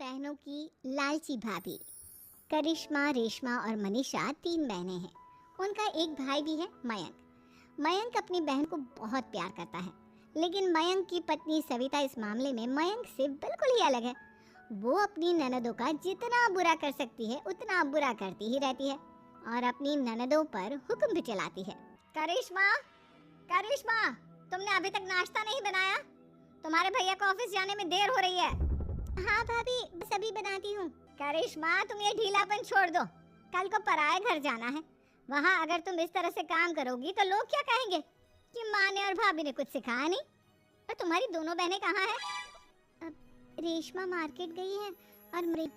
बहनों की लालची भाभी। करिश्मा, रेशमा और मनीषा 3 बहनें हैं। उनका एक भाई भी है, मयंक। मयंक अपनी बहन को बहुत प्यार करता है, लेकिन मयंक की पत्नी सविता इस मामले में मयंक से बिल्कुल ही अलग है। वो अपनी ननदों का जितना बुरा कर सकती है उतना बुरा करती ही रहती है और अपनी ननदों पर हुक्म भी चलाती है। करिश्मा, करिश्मा, तुमने अभी तक नाश्ता नहीं बनाया? तुम्हारे भैया को ऑफिस जाने में देर हो रही है। हाँ भाभी, बस अभी बनाती हूँ। करिश्मा, तुम ये ढीलापन छोड़ दो। कल को पराए घर जाना है। वहाँ अगर तुम इस तरह से काम करोगी तो लोग क्या कहेंगे कि माँ ने और भाभी ने कुछ सिखाया नहीं। और तुम्हारी दोनों बहनें कहाँ हैं? रेशमा मार्केट गई है और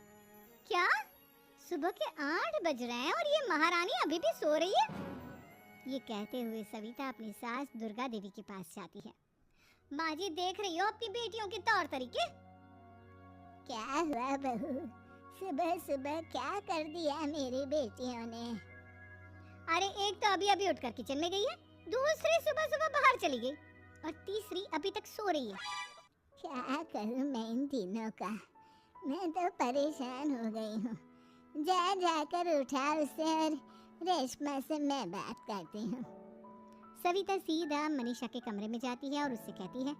क्या? सुबह के 8 बज रहे हैं और ये महारानी अभी भी सो रही है? ये कहते हुए सविता अपनी सास दुर्गा देवी के पास जाती है। माँ जी, देख रही हो अपनी बेटियों के तौर तरीके? क्या हुआ बहू, सुबह सुबह क्या कर दिया मेरी बेटियों ने? अरे एक तो अभी अभी उठकर किचन में गई है, दूसरी सुबह सुबह बाहर चली गई और तीसरी अभी तक सो रही है। क्या करूं मैं इन तीनों का, मैं तो परेशान हो गई हूँ। जा जाकर उठा उसे और रेशमा से मैं बात करती हूँ। सविता सीधा मनीषा के कमरे में जाती है और उससे कहती है,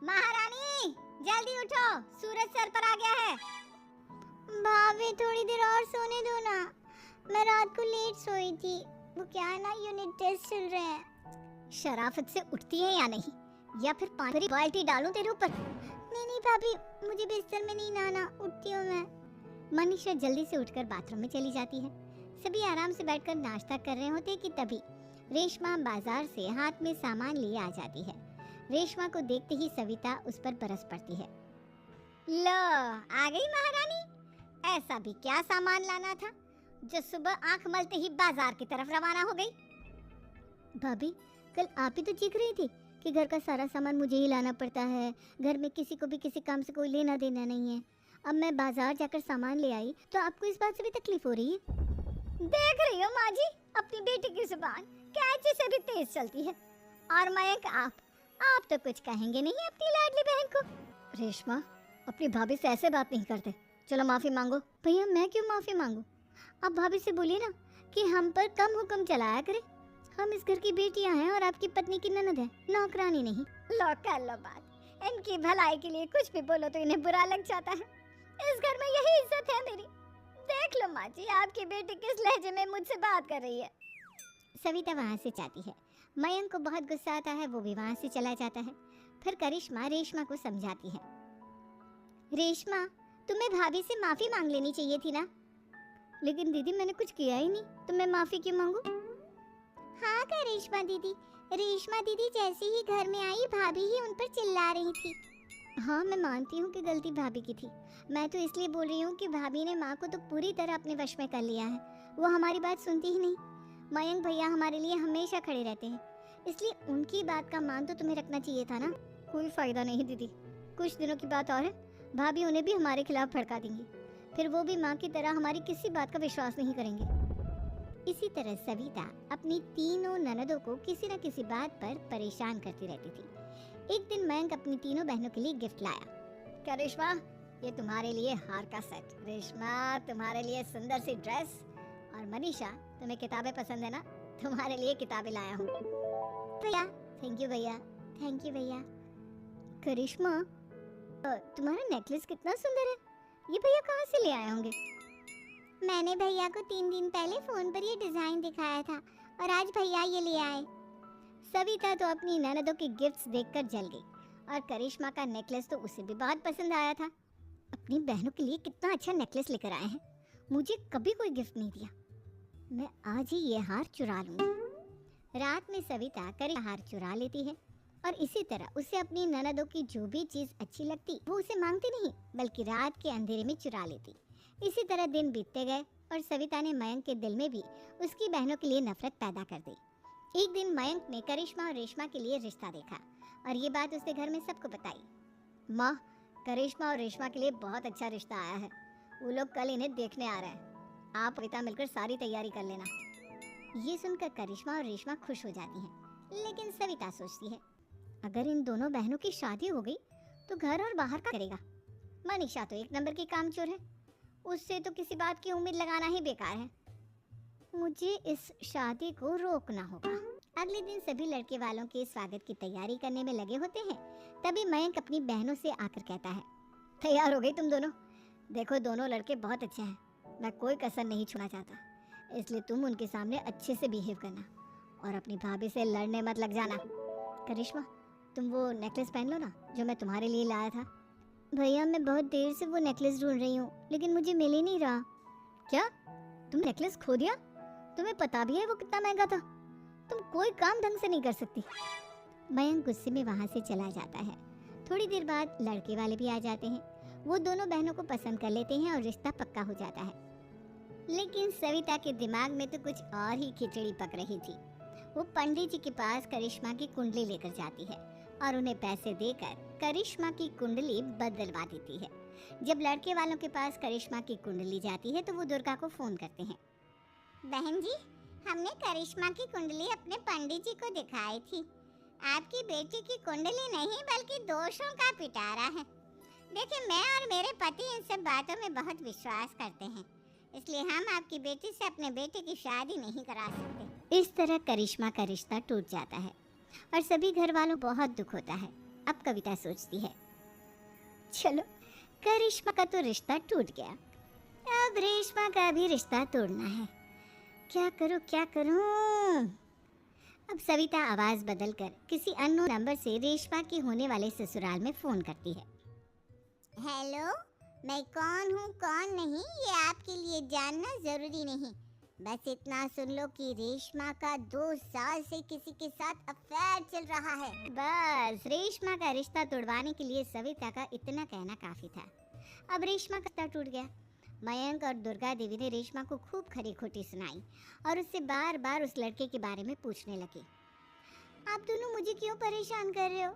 महारानी जल्दी उठो, सूरज सर पर आ गया है। भाभी थोड़ी देर और सोने दो ना, मैं रात को लेट सोई थी। वो क्या है ना, यूनिट टेस्ट चल रहे हैं। शराफत से उठती है या नहीं, या फिर पानी बाल्टी डालूं तेरे ऊपर? नहीं नहीं भाभी, मुझे बिस्तर में नहीं नहाना, उठती हूँ मैं। मनीषा जल्दी से उठकर बाथरूम में चली जाती है। सभी आराम से बैठकर नाश्ता कर रहे होते कि तभी रेशमा बाजार से हाथ में सामान लिए आ जाती है। रेशमा को देखते ही सविता उस पर बरस पड़ती है। लो, आ गई महारानी। ऐसा भी क्या सामान लाना था जो सुबह आंख मलते ही बाजार की तरफ रवाना हो गई? भाभी, कल आप ही तो चीख रही थी कि घर का सारा सामान मुझे ही लाना पड़ता है, घर में किसी को भी किसी काम से कोई लेना देना नहीं है। अब मैं बाजार जाकर सामान ले आई तो आपको इस बात से भी तकलीफ हो रही है? देख रही हो माँ जी, अपनी बेटी की जुबान कैंची से भी तेज चलती है। और मयंक, आप तो कुछ कहेंगे नहीं अपनी लाडली बहन को। रेशमा, अपनी भाभी से ऐसे बात नहीं करते, चलो माफी मांगो। भैया, मैं क्यों माफी मांगू? आप भाभी से बोलिए ना कि हम पर कम हुक्म चलाया करे। हम इस घर की बेटियां हैं और आपकी पत्नी की ननद है, नौकरानी नहीं। लो कर लो बात, इनकी भलाई के लिए कुछ भी बोलो तो इन्हें बुरा लग जाता है। इस घर में यही इज्जत है मेरी। देख लो माँ जी, आपकी बेटी किस लहजे में मुझसे बात कर रही है। सविता वहाँ से जाती है। मयंक को बहुत गुस्सा आता है, वो भी वहाँ से चला जाता है। फिर करिश्मा रेशमा को समझाती है, रेशमा, तुम्हें भाभी से माफी मांग लेनी चाहिए थी ना। लेकिन दीदी, मैंने कुछ किया ही नहीं, तो मैं माफी क्यों मांगू? हाँ करिश्मा दीदी, रेशमा दीदी जैसे ही घर में आई भाभी ही उन पर चिल्ला रही थी। हाँ, मैं मानती हूँ कि गलती भाभी की थी। मैं तो इसलिए बोल रही हूँ कि भाभी ने माँ को तो पूरी तरह अपने वश में कर लिया है। वो हमारी बात सुनती ही नहीं। मयंक भैया हमारे लिए हमेशा खड़े रहते हैं, इसलिए उनकी बात का मान तो तुम्हें रखना चाहिए था ना। कोई फायदा नहीं दीदी, कुछ दिनों की बात और है, भाभी उन्हें भी हमारे खिलाफ भड़का देंगी। फिर वो भी माँ की तरह हमारी किसी बात का विश्वास नहीं करेंगे। इसी तरह सविता अपनी तीनों ननदों को किसी न किसी बात पर परेशान करती रहती थी। एक दिन मयंक अपनी तीनों बहनों के लिए गिफ्ट लाया। क्या रेशमा, ये तुम्हारे लिए हार का सेट। रेशमा, तुम्हारे लिए सुंदर सी ड्रेस। और मनीषा, तुम्हें किताबें पसंद है ना, तुम्हारे लिए किताबें लाया हूँ। भैया, थैंक यू भैया। थैंक यू भैया। करिश्मा, तुम्हारा नेकलेस कितना सुंदर है, ये भैया कहाँ से ले आए होंगे? मैंने भैया को 3 दिन पहले फोन पर ये डिजाइन दिखाया था और आज भैया ये ले आए। सविता तो अपनी ननदों के गिफ्ट्स देखकर जल गई और करिश्मा का नेकलेस तो उसे भी बहुत पसंद आया था। अपनी बहनों के लिए कितना अच्छा नेकलेस लेकर आए हैं, मुझे कभी कोई गिफ्ट नहीं दिया। मैं आज ही ये हार चुरा लूंगी। रात में सविता करिश्मा हार चुरा लेती है और इसी तरह उसे अपनी ननदों की जो भी चीज अच्छी लगती वो उसे मांगती नहीं, बल्कि रात के अंधेरे में चुरा लेती। इसी तरह दिन बीतते गए और सविता ने मयंक के दिल में भी उसकी बहनों के लिए नफरत पैदा कर दी। एक दिन मयंक ने करिश्मा और रेशमा के लिए रिश्ता देखा और ये बात उसने घर में सबको बताई। माँ, करिश्मा और रेशमा के लिए बहुत अच्छा रिश्ता आया है, वो लोग कल इन्हें देखने आ रहे हैं, आप पिता मिलकर सारी तैयारी कर लेना। ये सुनकर करिश्मा और रेशमा खुश हो जाती हैं, लेकिन सविता सोचती है, अगर इन दोनों बहनों की शादी हो गई तो घर और बाहर का करेगा। मनीषा तो एक नंबर की कामचोर है, उससे तो किसी बात की उम्मीद लगाना ही बेकार है। मुझे इस शादी को रोकना होगा। अगले दिन सभी लड़के वालों के स्वागत की तैयारी करने में लगे होते हैं। तभी मयंक अपनी बहनों से आकर कहता है, तैयार हो गई तुम दोनों? देखो दोनों लड़के बहुत अच्छे हैं, मैं कोई कसर नहीं छोड़ना चाहता, इसलिए तुम उनके सामने अच्छे से बिहेव करना और अपनी भाभी से लड़ने मत लग जाना। करिश्मा, तुम वो नेकलेस पहन लो ना जो मैं तुम्हारे लिए लाया था। भैया मैं बहुत देर से वो नेकलेस ढूंढ रही हूँ, लेकिन मुझे मिल ही नहीं रहा। क्या तुम नेकलेस खो दिया? तुम्हें पता भी है वो कितना महंगा था? तुम कोई काम ढंग से नहीं कर सकती। मयंक गुस्से में वहाँ से चला जाता है। थोड़ी देर बाद लड़के वाले भी आ जाते हैं। वो दोनों बहनों को पसंद कर लेते हैं और रिश्ता पक्का हो जाता है। लेकिन सविता के दिमाग में तो कुछ और ही खिचड़ी पक रही थी। वो पंडित जी के पास करिश्मा की कुंडली लेकर जाती है और उन्हें पैसे देकर करिश्मा की कुंडली बदलवा देती है। जब लड़के वालों के पास करिश्मा की कुंडली जाती है तो वो दुर्गा को फोन करते हैं। बहन जी, हमने करिश्मा की कुंडली अपने पंडित जी को दिखाई थी। आपकी बेटी की कुंडली नहीं बल्कि दोषों का पिटारा है। देखिए, मैं और मेरे पति इन सब बातों में बहुत विश्वास करते हैं, इसलिए हम आपकी बेटी से अपने बेटे की शादी नहीं करा सकते। इस तरह करिश्मा का रिश्ता टूट जाता है और सभी घर वालों को बहुत दुख होता है। अब कविता सोचती है, चलो करिश्मा का तो रिश्ता टूट गया, अब रेशमा का भी रिश्ता तोड़ना है। क्या करूं? अब सविता आवाज बदलकर किसी अननोन नंबर से रेशमा के होने वाले ससुराल में फोन करती है। हेलो, मैं कौन हूँ कौन नहीं ये आपके लिए जानना जरूरी नहीं, बस इतना सुन लो कि रेशमा का 2 साल से किसी के साथ अफेयर चल रहा है। बस रेशमा का रिश्ता तोड़वाने के लिए सविता का इतना कहना काफी था। अब रेशमा का रिश्ता टूट गया। मयंक और दुर्गा देवी ने रेशमा को खूब खरी खोटी सुनाई और उससे बार बार उस लड़के के बारे में पूछने लगे। आप दोनों मुझे क्यों परेशान कर रहे हो?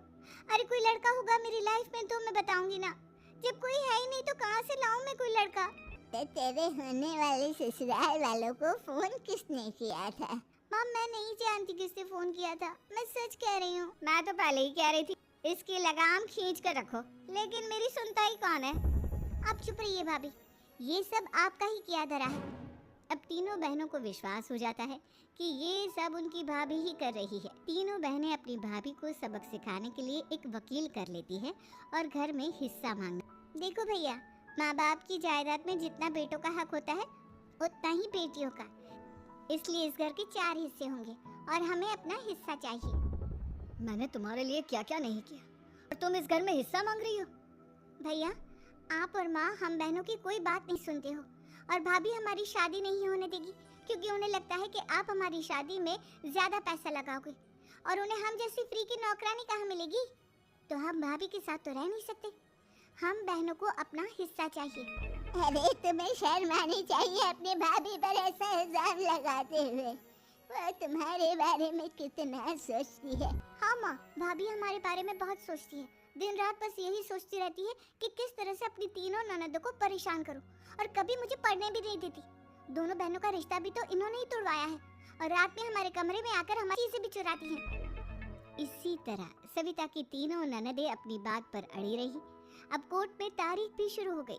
अरे कोई लड़का होगा मेरी लाइफ में तो मैं बताऊंगी ना, जब कोई है ही नहीं तो कहाँ से लाऊं मैं कोई लड़का? तेरे होने वाले ससुराल वालों को फोन किसने किया था? माँ मैं नहीं जानती किसने फोन किया था, मैं सच कह रही हूँ। मैं तो पहले ही कह रही थी इसकी लगाम खींच कर रखो, लेकिन मेरी सुनता ही कौन है? आप चुप रहिए भाभी, ये सब आपका ही किया धरा है। अब तीनों बहनों को विश्वास हो जाता है कि ये सब उनकी भाभी ही कर रही है। तीनों बहनें अपनी भाभी को सबक सिखाने के लिए एक वकील कर लेती है और घर में हिस्सा मांग। देखो भैया, माँ बाप की जायदाद में जितना बेटों का हक होता है उतना ही बेटियों का, इसलिए इस घर के 4 हिस्से होंगे और हमें अपना हिस्सा चाहिए। मैंने तुम्हारे लिए क्या क्या नहीं किया और तुम इस घर में हिस्सा मांग रही हो? भैया, आप और माँ हम बहनों की कोई बात नहीं सुनते हो और भाभी हमारी शादी नहीं होने देगी क्योंकि उन्हें लगता है कि आप हमारी शादी में ज्यादा पैसा लगाओगे और उन्हें हम जैसी फ्री की नौकरानी कहाँ मिलेगी। तो हम भाभी के साथ तो रह नहीं सकते, हम बहनों को अपना हिस्सा चाहिए। अरे तुम्हें शर्म आनी चाहिए अपने भाभी पर ऐसा इल्जाम लगाते हुए, वो तुम्हारे बारे में कितना सोचती है। हाँ माँ, भाभी हमारे बारे में बहुत सोचती है, दिन रात बस यही सोचती रहती है कि किस तरह से अपनी तीनों ननदों को परेशान करूं और कभी मुझे पढ़ने भी नहीं देती। दोनों बहनों का रिश्ता भी तो इन्होंने ही तोड़वाया है और रात में हमारे कमरे में आकर हमारी चीजें भी चुराती हैं। इसी तरह सविता की तीनों ननदें अपनी बात पर अड़ी रही। अब कोर्ट में तारीख भी शुरू हो गई।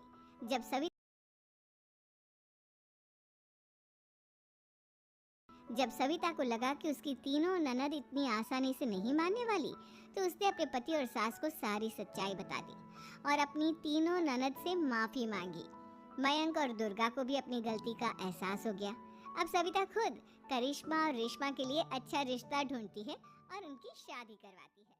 जब सविता को लगा कि उसकी तीनों ननद इतनी आसानी से नहीं मानने वाली, तो उसने अपने पति और सास को सारी सच्चाई बता दी और अपनी तीनों ननद से माफी मांगी। मयंक और दुर्गा को भी अपनी गलती का एहसास हो गया। अब सविता खुद करिश्मा और रेशमा के लिए अच्छा रिश्ता ढूंढती है और उनकी शादी करवाती है।